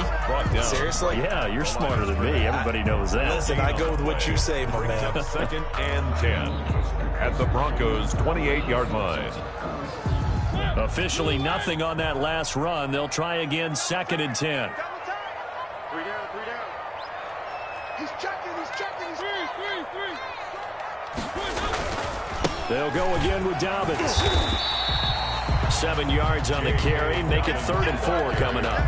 Seriously? Yeah, you're smarter than me. Everybody knows that. Listen, I go with what you say, my man. 2nd and 10 at the Broncos' 28-yard line. Officially nothing on that last run. They'll try again, 2nd and 10. 3 down. He's checking. They'll go again with Dobbins. 7 yards on the carry. Make it 3rd and 4 coming up.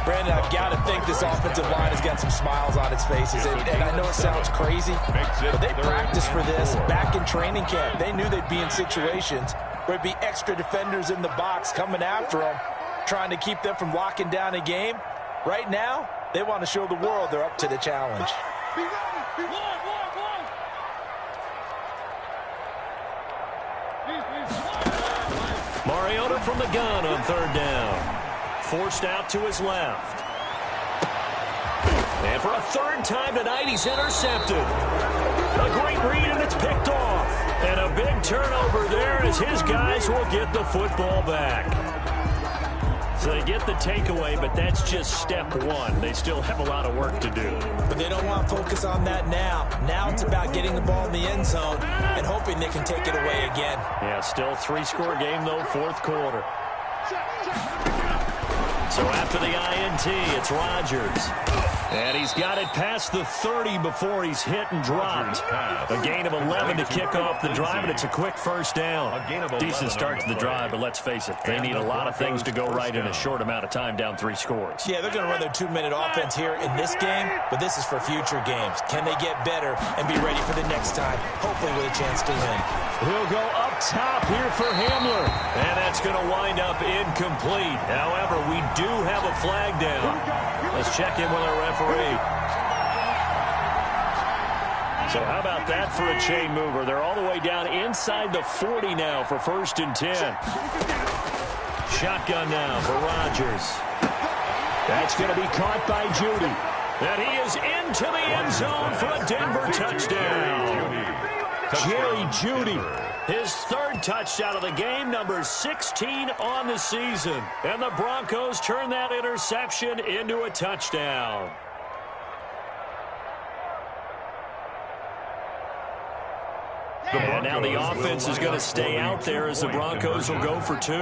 Brandon, I've got to think this offensive line has got some smiles on its faces. And I know it sounds crazy, but they practiced for this back in training camp. They knew they'd be in situations where it'd be extra defenders in the box coming after them, trying to keep them from locking down a game. Right now, they want to show the world they're up to the challenge. Mariota from the gun on 3rd down. Forced out to his left. And for a 3rd time tonight, he's intercepted. A great read, and it's picked off. And a big turnover there as his guys will get the football back. So they get the takeaway, but that's just step 1. They still have a lot of work to do. But they don't want to focus on that now. Now it's about getting the ball in the end zone and hoping they can take it away again. Yeah, still 3-score game, though, 4th quarter. So after the INT, it's Rodgers. And he's got it past the 30 before he's hit and dropped. A gain of 11 to kick off the drive, and it's a quick 1st down. Decent start to the drive, but let's face it, they need a lot of things to go right in a short amount of time, down 3 scores. Yeah, they're going to run their 2-minute offense here in this game, but this is for future games. Can they get better and be ready for the next time, hopefully with a chance to win? He'll go up top here for Hamler. And that's going to wind up incomplete. However, we do have a flag down. Let's check in with our referee. So how about that for a chain mover? They're all the way down inside the 40 now for 1st and 10. Shotgun now for Rodgers. That's going to be caught by Jeudy. And he is into the end zone for a Denver touchdown. Jerry Jeudy, his 3rd touchdown of the game, number 16 on the season. And the Broncos turn that interception into a touchdown. And now the offense is going to stay out there as the Broncos will go for 2.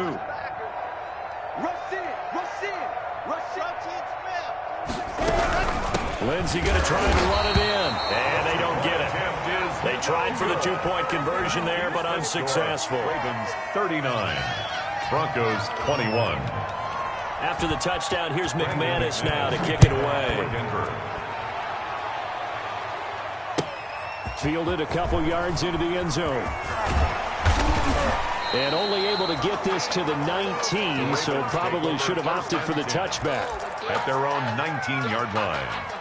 Lindsey going to try and run it in. And they don't get it. They tried for the 2-point conversion there, but unsuccessful. Ravens 39, Broncos 21. After the touchdown, here's McManus now to kick it away. Fielded a couple yards into the end zone. And only able to get this to the 19, so probably should have opted for the touchback. At their own 19-yard line.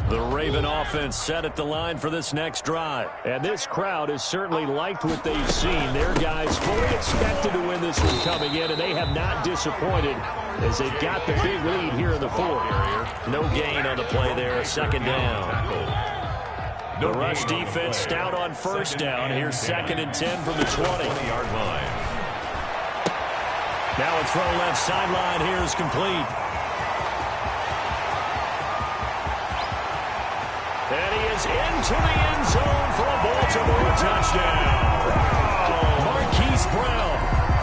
The Raven offense set at the line for this next drive. And this crowd has certainly liked what they've seen. Their guys fully expected to win this one coming in, and they have not disappointed as they've got the big lead here in the 4th. No gain on the play there, 2nd down. The rush defense stout on 1st down. Here's 2nd and 10 from the 20-yard line. Now a throw left sideline here is complete. And he is into the end zone for a Baltimore touchdown. Marquise Brown,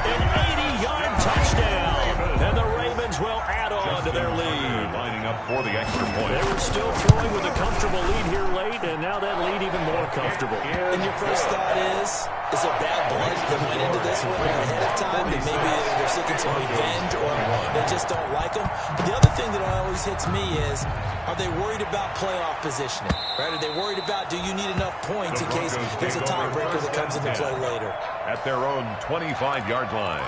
an 80-yard touchdown. And the Ravens will add on to their lead. Lining up for the extra point. They were still throwing with a comfortable lead here late, and now that lead even more comfortable. And your first thought is it bad blood that went into this one ahead of time? That maybe they're seeking some revenge or they just don't like them? But the other thing that always hits me is, are they worried about playoff positioning? Right? Are they worried about, do you need enough points in case there's a tiebreaker that comes into play later? At their own 25-yard line.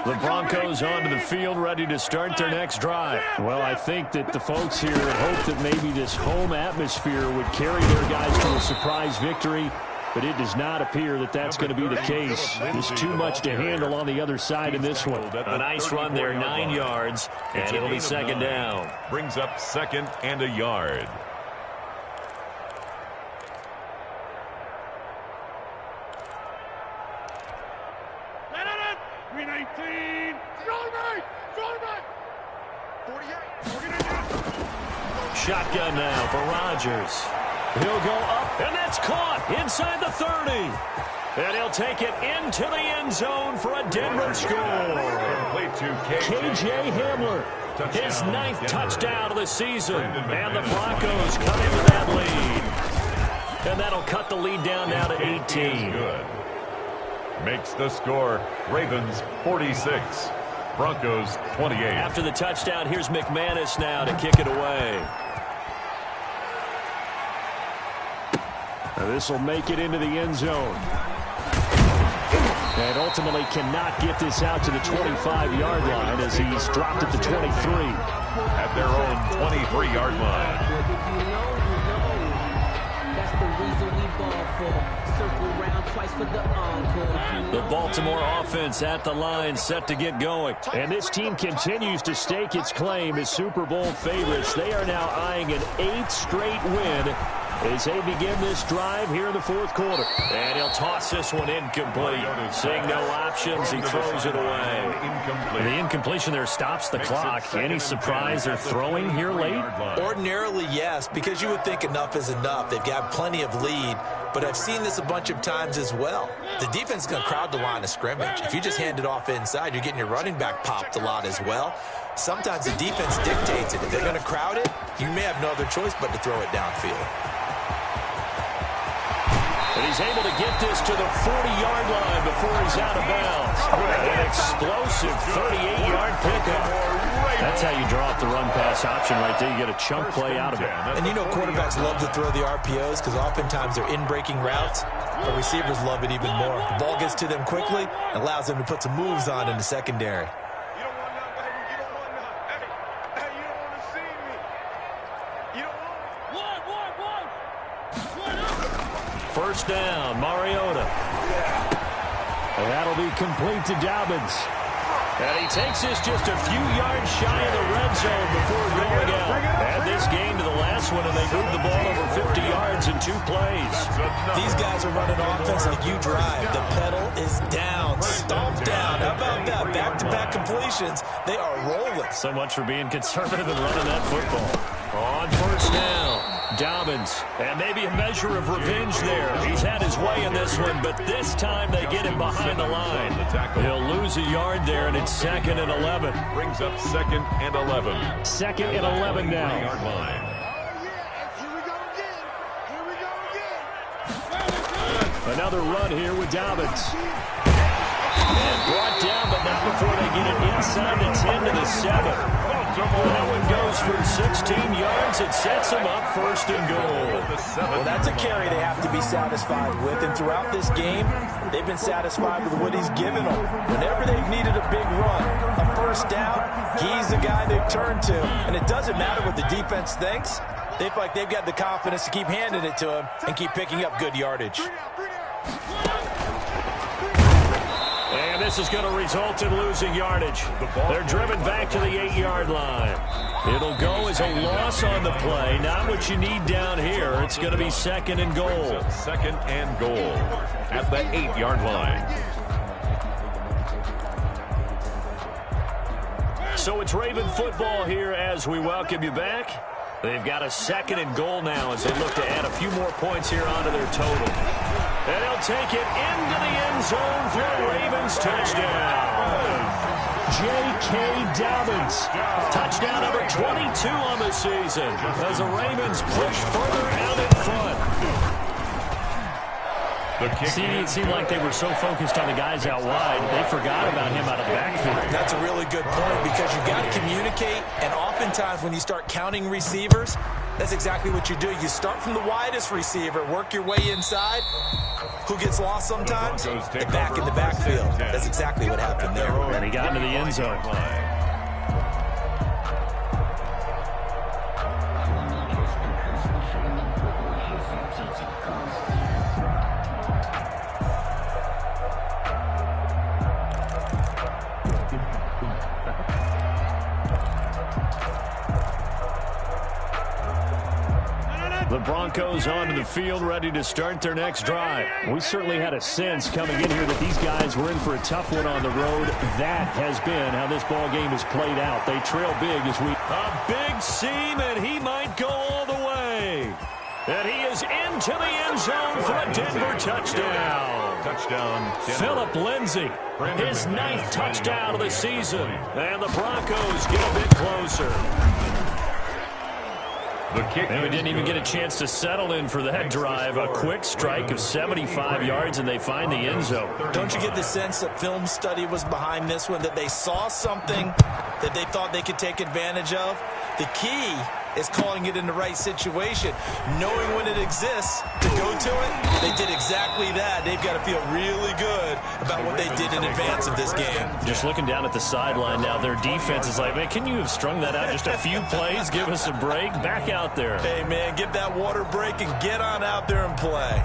The Broncos onto the field, ready to start their next drive. Well, I think that the folks here had hoped that maybe this home atmosphere would carry their guys to a surprise victory, but it does not appear that that's going to be the case. There's too much to handle on the other side in this one. A nice run there, 9 yards, and it'll be second down. Brings up 2nd and a yard. Shotgun now for Rodgers. He'll go up, and that's caught inside the 30. And he'll take it into the end zone for a Denver score. KJ Hamler, his 9th touchdown of the season. And the Broncos come into that lead. And that'll cut the lead down now to 18. Good. Makes the score Ravens 46, Broncos 28. After the touchdown, here's McManus now to kick it away. Now this will make it into the end zone. And ultimately cannot get this out to the 25-yard line as he's dropped at the 23. At their own 23-yard line. If you know, that's the reason we ball for. Circle round twice for the encore. The Baltimore offense at the line, set to get going. And this team continues to stake its claim as Super Bowl favorites. They are now eyeing an 8th straight win as they begin this drive here in the 4th quarter. And he'll toss this one incomplete. Seeing no options, he throws it away. The incompletion there stops the clock. Any surprise they're throwing here late? Ordinarily, yes, because you would think enough is enough. They've got plenty of lead, but I've seen this a bunch of times as well. The defense is going to crowd the line of scrimmage. If you just hand it off inside, you're getting your running back popped a lot as well. Sometimes the defense dictates it. If they're going to crowd it, you may have no other choice but to throw it downfield. And he's able to get this to the 40-yard line before he's out of bounds. An explosive 38-yard pickup. That's how you draw up the run-pass option right there. You get a chunk play out of it. And you know quarterbacks love to throw the RPOs because oftentimes they're in-breaking routes. But receivers love it even more. The ball gets to them quickly and allows them to put some moves on in the secondary. First down, Mariota. And that'll be complete to Dobbins. And he takes this just a few yards shy of the red zone before going out. Add this game to the last one, and they moved the ball over 50 yards in 2 plays. These guys are running offense like you drive. The pedal is down, stomped down. How about that? Back-to-back completions. They are rolling. So much for being conservative and running that football. On first down, Dobbins. And maybe a measure of revenge there. He's had his way in this one, but this time they get him behind the line. He'll lose a yard there, and it's 2nd and 11. Brings up 2nd and 11. 2nd and 11 now. Yard line. Another run here with Dobbins. And brought down, but not before they get it inside the 10 to the 7. That one goes for 16 yards. It sets them up 1st and goal. Well, that's a carry they have to be satisfied with. And throughout this game, they've been satisfied with what he's given them. Whenever they've needed a big run, a first down, he's the guy they've turned to. And it doesn't matter what the defense thinks. They feel like they've got the confidence to keep handing it to him and keep picking up good yardage. And this is going to result in losing yardage. They're driven back to the 8-yard line. It'll go as a loss on the play. Not what you need down here. It's going to be 2nd and goal. 2nd and goal at the 8-yard line. So it's Raven football here as we welcome you back. They've got a 2nd and goal now as they look to add a few more points here onto their total. And they'll take it into the end zone for a Ravens touchdown. J.K. Dobbins, touchdown number 22 on the season as the Ravens push further out in front. See, it seemed like they were so focused on the guys out wide, they forgot about him out of the backfield. That's a really good point because you've got to communicate, and oftentimes when you start counting receivers, that's exactly what you do. You start from the widest receiver, work your way inside. Who gets lost sometimes? The back in the backfield. That's exactly what happened there. And he got into the end zone. The Broncos onto the field, ready to start their next drive. We certainly had a sense coming in here that these guys were in for a tough one on the road. That has been how this ball game has played out. They trail big as we... A big seam, and he might go all the way. And he is into the end zone for a Denver touchdown. Touchdown, Denver. Philip Lindsay, his 9th touchdown of the season. And the Broncos get a bit closer. And we didn't even get a chance to settle in for that drive. A quick strike of 75 yards, and they find the end zone. Don't you get the sense that film study was behind this one, that they saw something that they thought they could take advantage of? The key is calling it in the right situation, knowing when it exists to go to it. They did exactly that. They've got to feel really good about what they did in advance of this game. Just looking down at the sideline now, their defense is like, man, can you have strung that out just a few plays? Give us a break. Back out there. Hey, man, get that water break and get on out there and play.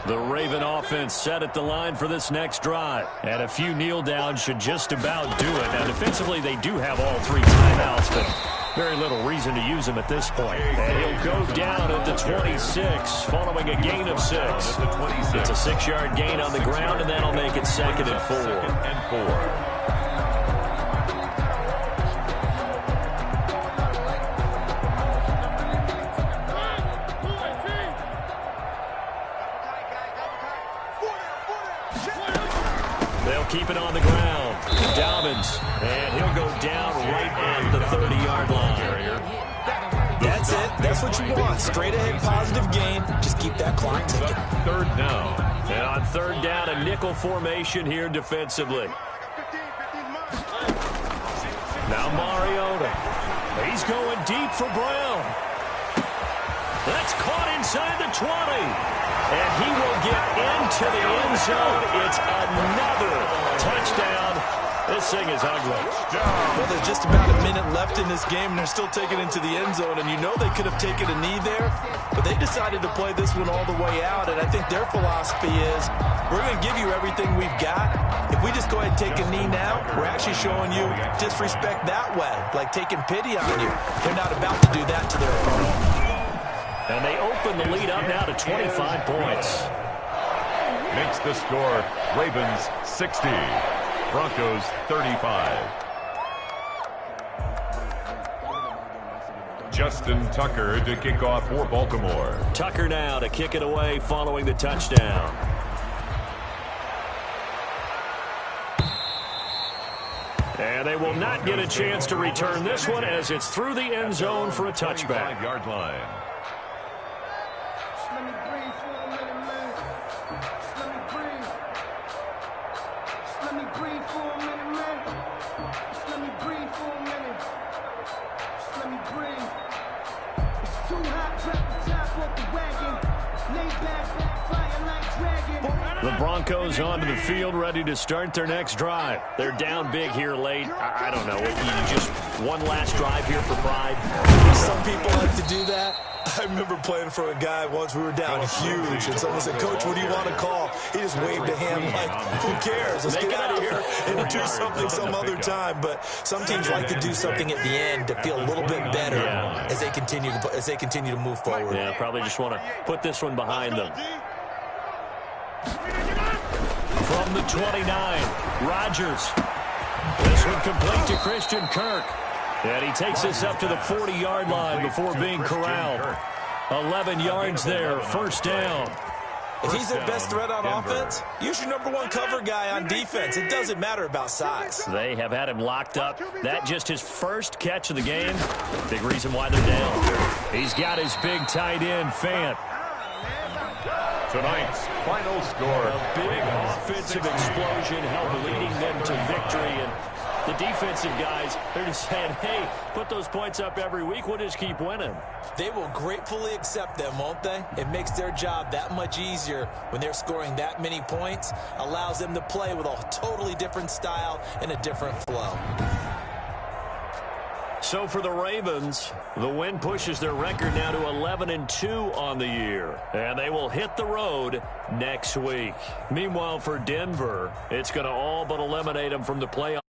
The Raven offense set at the line for this next drive. And a few kneel downs should just about do it. Now, defensively, they do have all 3 timeouts, but very little reason to use them at this point. And he'll go down at the 26, following a gain of 6. It's a 6-yard gain on the ground, and that'll make it 2nd and 4. Keep it on the ground. Dobbins. And he'll go down right at the 30-yard line. That's it. That's what you want. Straight ahead positive gain. Just keep that clock ticking. 3rd down. And on 3rd down, a nickel formation here defensively. Now Mariota. He's going deep for Brown. That's caught inside the 20. And he will get into the end zone. It's another touchdown. This thing is ugly. Well, there's just about a minute left in this game, and they're still taking it into the end zone. And you know they could have taken a knee there, but they decided to play this one all the way out. And I think their philosophy is, we're going to give you everything we've got. If we just go ahead and take a knee now, we're actually showing you disrespect that way, like taking pity on you. They're not about to do that to their opponent. And they open the lead up now to 25 points. Makes the score Ravens 60, Broncos 35. Justin Tucker to kick off for Baltimore. Tucker now to kick it away following the touchdown. And they will not get a chance to return this one as it's through the end zone for a touchback. 5-yard line. The Broncos onto the field, ready to start their next drive. They're down big here late. I don't know. You just one last drive here for pride. Some people like to do that. I remember playing for a guy once. We were down huge, and someone said, "Coach, what do you want to call?" He just waved a hand like, "Who cares? Let's get out of here and do something some other time." But some teams like to do something at the end to feel a little bit better as they continue to move forward. Yeah, probably just want to put this one behind them. From the 29, Rodgers. This one complete to Christian Kirk. And he takes us up to the 40-yard line before being corralled. 11 yards there, 1st down. If he's their best threat on Denver. offense, use your number one cover guy on defense. It doesn't matter about size. They have had him locked up. That just his first catch of the game. Big reason why they're down. He's got his big tight end, Fant. Tonight's final score. A big offensive explosion helped leading them to victory. And the defensive guys, they're just saying, hey, put those points up every week. We'll just keep winning. They will gratefully accept them, won't they? It makes their job that much easier when they're scoring that many points. Allows them to play with a totally different style and a different flow. So for the Ravens, the win pushes their record now to 11-2 on the year. And they will hit the road next week. Meanwhile, for Denver, it's going to all but eliminate them from the playoffs.